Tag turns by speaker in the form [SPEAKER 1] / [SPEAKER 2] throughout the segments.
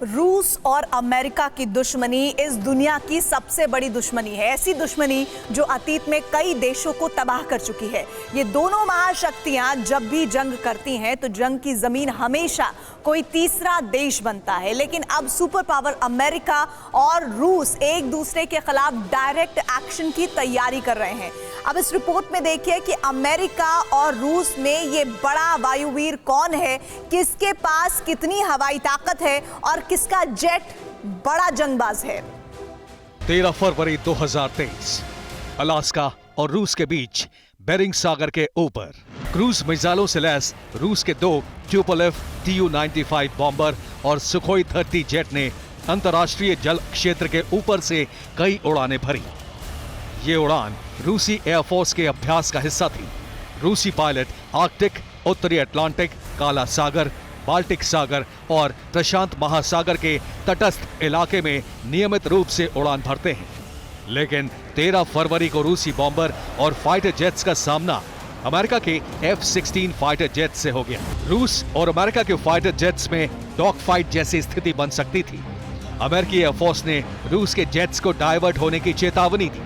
[SPEAKER 1] रूस और अमेरिका की दुश्मनी इस दुनिया की सबसे बड़ी दुश्मनी है। ऐसी दुश्मनी जो अतीत में कई देशों को तबाह कर चुकी है। ये दोनों महाशक्तियां जब भी जंग करती हैं तो जंग की जमीन हमेशा कोई तीसरा देश बनता है। लेकिन अब सुपर पावर अमेरिका और रूस एक दूसरे के खिलाफ डायरेक्ट एक्शन की तैयारी कर रहे हैं। अब इस रिपोर्ट में देखिए कि अमेरिका और रूस में ये बड़ा वायुवीर कौन है, किसके पास कितनी हवाई ताकत है और किसका जेट बड़ा जंगबाज है।
[SPEAKER 2] 13 फरवरी 2023 अलास्का और रूस के बीच बेरिंग सागर के ऊपर क्रूज मिसाइलों से लैस रूस के 2 ट्यूपोलेव Tu-95 बॉम्बर और सुखोई 30 जेट ने अंतर्राष्ट्रीय जल क्षेत्र के ऊपर से कई उड़ानें भरी। ये उड़ान रूसी एयरफोर्स के अभ्यास का हिस्सा थी। रूसी पायलट आर्कटिक, उत्तरी अटलांटिक, काला सागर, बाल्टिक सागर और प्रशांत महासागर के तटस्थ इलाके में नियमित रूप से उड़ान भरते हैं। लेकिन 13 फरवरी को रूसी बॉम्बर और फाइटर जेट्स का सामना अमेरिका के F-16 फाइटर जेट से हो गया। रूस और अमेरिका के फाइटर जेट्स में डॉग फाइट जैसी स्थिति बन सकती थी। अमेरिकी एयरफोर्स ने रूस के जेट्स को डाइवर्ट होने की चेतावनी दी।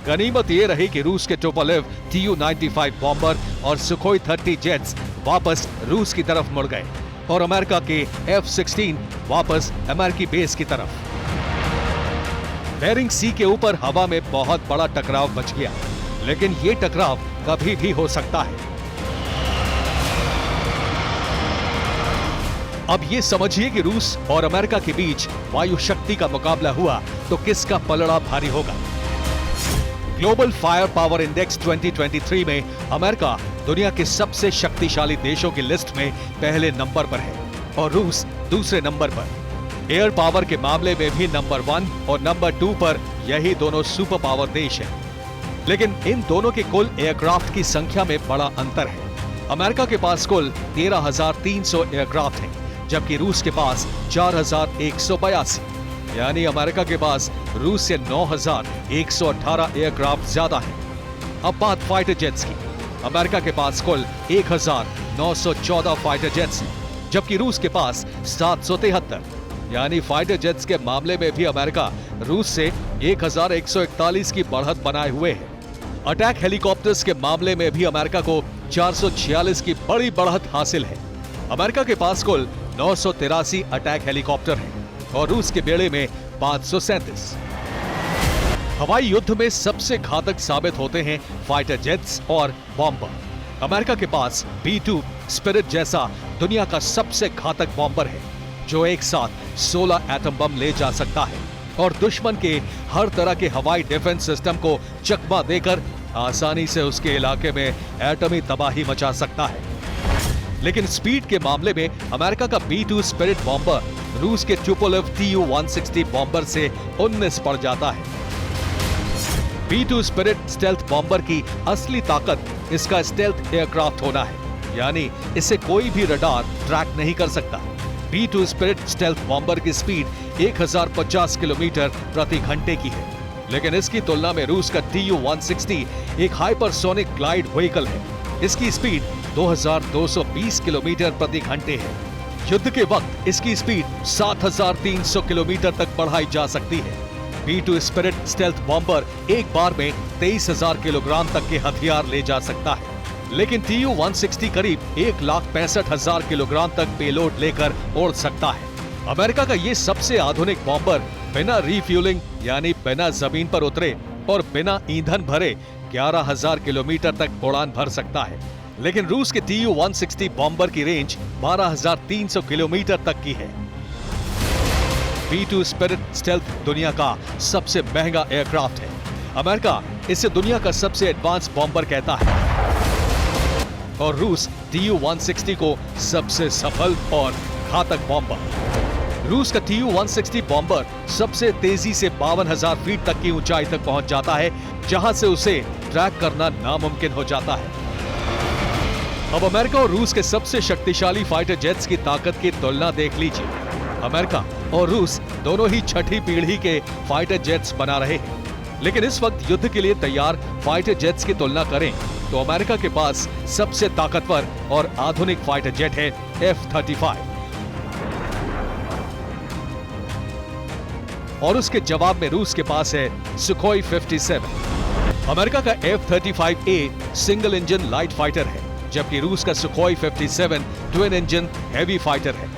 [SPEAKER 2] गनीमत ये रही कि रूस के ट्यूपोलेव Tu-95 बॉम्बर और सुखोई 30 जेट्स वापस रूस की तरफ मुड़ गए और अमेरिका के F-16 वापस अमेरिकी बेस की तरफ। बेरिंग सी के ऊपर हवा में बहुत बड़ा टकराव मच गया, लेकिन ये टकराव कभी भी हो सकता है। अब ये समझिए कि रूस और अमेरिका के बीच वायु शक्ति का मुकाबला हुआ तो किसका पलड़ा भारी होगा। ग्लोबल फायर पावर इंडेक्स 2023 में अमेरिका दुनिया के सबसे शक्तिशाली देशों की लिस्ट में पहले नंबर पर है और रूस दूसरे नंबर पर। एयर पावर के मामले में भी नंबर 1 और नंबर 2 पर यही दोनों सुपर पावर देश हैं। लेकिन इन दोनों के कुल एयरक्राफ्ट की संख्या में बड़ा अंतर है। अमेरिका के पास कुल 13,300 एयरक्राफ्ट हैं, जबकि रूस के पास 4,182, यानी अमेरिका के पास रूस से 9,118 एयरक्राफ्ट ज्यादा है। अब बात फाइटर जेट्स की। अमेरिका के पास कुल 1,914 फाइटर जेट्स हैं, जबकि रूस के पास 773, यानी फाइटर जेट्स के मामले में भी अमेरिका रूस से 1,141 की बढ़त बनाए हुए है। अटैक हेलीकॉप्टर्स के मामले में भी अमेरिका को 446 की बड़ी बढ़त हासिल है। अमेरिका के पास कुल 983 अटैक हेलीकॉप्टर हैं और रूस के बेड़े में 537। हवाई युद्ध में सबसे घातक साबित होते हैं फाइटर जेट्स और बॉम्बर। अमेरिका के पास B-2 स्पिरिट जैसा दुनिया का सबसे घातक बॉम्बर है, जो एक साथ 16 एटम बम ले जा सकता है और दुश्मन के हर तरह के हवाई डिफेंस सिस्टम को चकमा देकर आसानी से उसके इलाके में एटमी तबाही मचा सकता है। लेकिन स्पीड के मामले में अमेरिका का B-2 स्पिरिट बॉम्बर रूस के ट्यूपोलेव Tu-160 बॉम्बर से 19 पड़ जाता है। B-2 स्पिरिट स्टेल्थ बॉम्बर की असली ताकत इसका स्टेल्थ एयरक्राफ्ट होना है, यानी इसे कोई भी रडार ट्रैक नहीं कर सकता। B-2 स्पिरिट स्टेल्थ बॉम्बर की स्पीड 1050 किलोमीटर प्रति घंटे की है, लेकिन इसकी तुलना में रूस का Tu-160 एक हाइपरसोनिक ग्लाइड व्हीकल है। इसकी स्पीड 2220 किलोमीटर प्रति घंटे है। युद्ध के वक्त इसकी स्पीड 7300 किलोमीटर तक बढ़ाई जा सकती है। B-2 स्पिरिट स्टेल्थ बॉम्बर एक बार में 23,000 किलोग्राम तक के हथियार ले जा सकता है, लेकिन Tu-160 करीब 1,65,000 किलोग्राम तक पेलोड लेकर उड़ सकता है। अमेरिका का ये सबसे आधुनिक बॉम्बर बिना रिफ्यूलिंग यानी बिना जमीन पर उतरे और बिना ईंधन भरे 11,000 किलोमीटर तक उड़ान भर सकता है, लेकिन रूस के Tu-160 बॉम्बर की रेंज 12,300 किलोमीटर तक की है। B-2 स्पिरिट स्टेल्थ दुनिया का सबसे महंगा एयरक्राफ्ट है। अमेरिका इसे दुनिया का सबसे एडवांस बॉम्बर कहता है और रूस Tu-160 को सबसे सफल और घातक बॉम्बर। रूस का Tu-160 बॉम्बर सबसे तेजी से 52,000 फीट तक की ऊंचाई तक पहुंच जाता है, जहां से उसे ट्रैक करना नामुमकिन हो जाता है। अब अमेरिका और रूस के सबसे शक्तिशाली फाइटर जेट्स की ताकत की तुलना देख लीजिए। अमेरिका और रूस दोनों ही छठी पीढ़ी के फाइटर जेट्स बना रहे हैं, लेकिन इस वक्त युद्ध के लिए तैयार फाइटर जेट्स की तुलना करें तो अमेरिका के पास सबसे ताकतवर और आधुनिक फाइटर जेट है F-35। और उसके जवाब में रूस के पास है सुखोई 57। अमेरिका का F-35A single engine light fighter है, जबकि रूस का Sukhoi 57 twin engine heavy fighter है।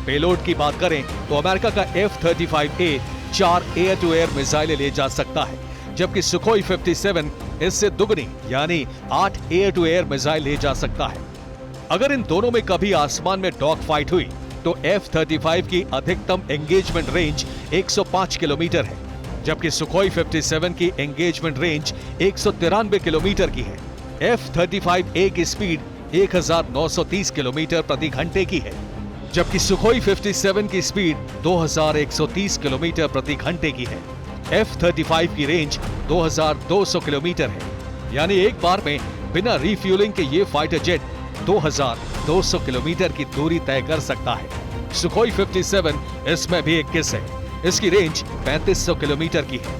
[SPEAKER 2] पेलोड की बात करें तो अमेरिका का F-35A 4 एयर टू एयर मिसाइलें ले जा सकता है, जबकि सुखोई 57 इससे दुगनी यानी 8 एयर टू एयर मिसाइल ले जा सकता है। अगर इन दोनों में कभी आसमान में डॉग फाइट हुई तो F-35 की अधिकतम एंगेजमेंट रेंज 105 किलोमीटर है, जबकि सुखोई 57 की एंगेजमेंट रेंज 193 किलोमीटर की है। F-35A की स्पीड 1930 किलोमीटर प्रति घंटे की है, जबकि सुखोई 57 की स्पीड 2130 किलोमीटर प्रति घंटे की है। F-35 की रेंज 2200 किलोमीटर है, यानी एक बार में बिना रिफ्यूलिंग के ये फाइटर जेट 2200 किलोमीटर की दूरी तय कर सकता है। सुखोई 57 इसमें भी एक किस है, इसकी रेंज 3500 किलोमीटर की है।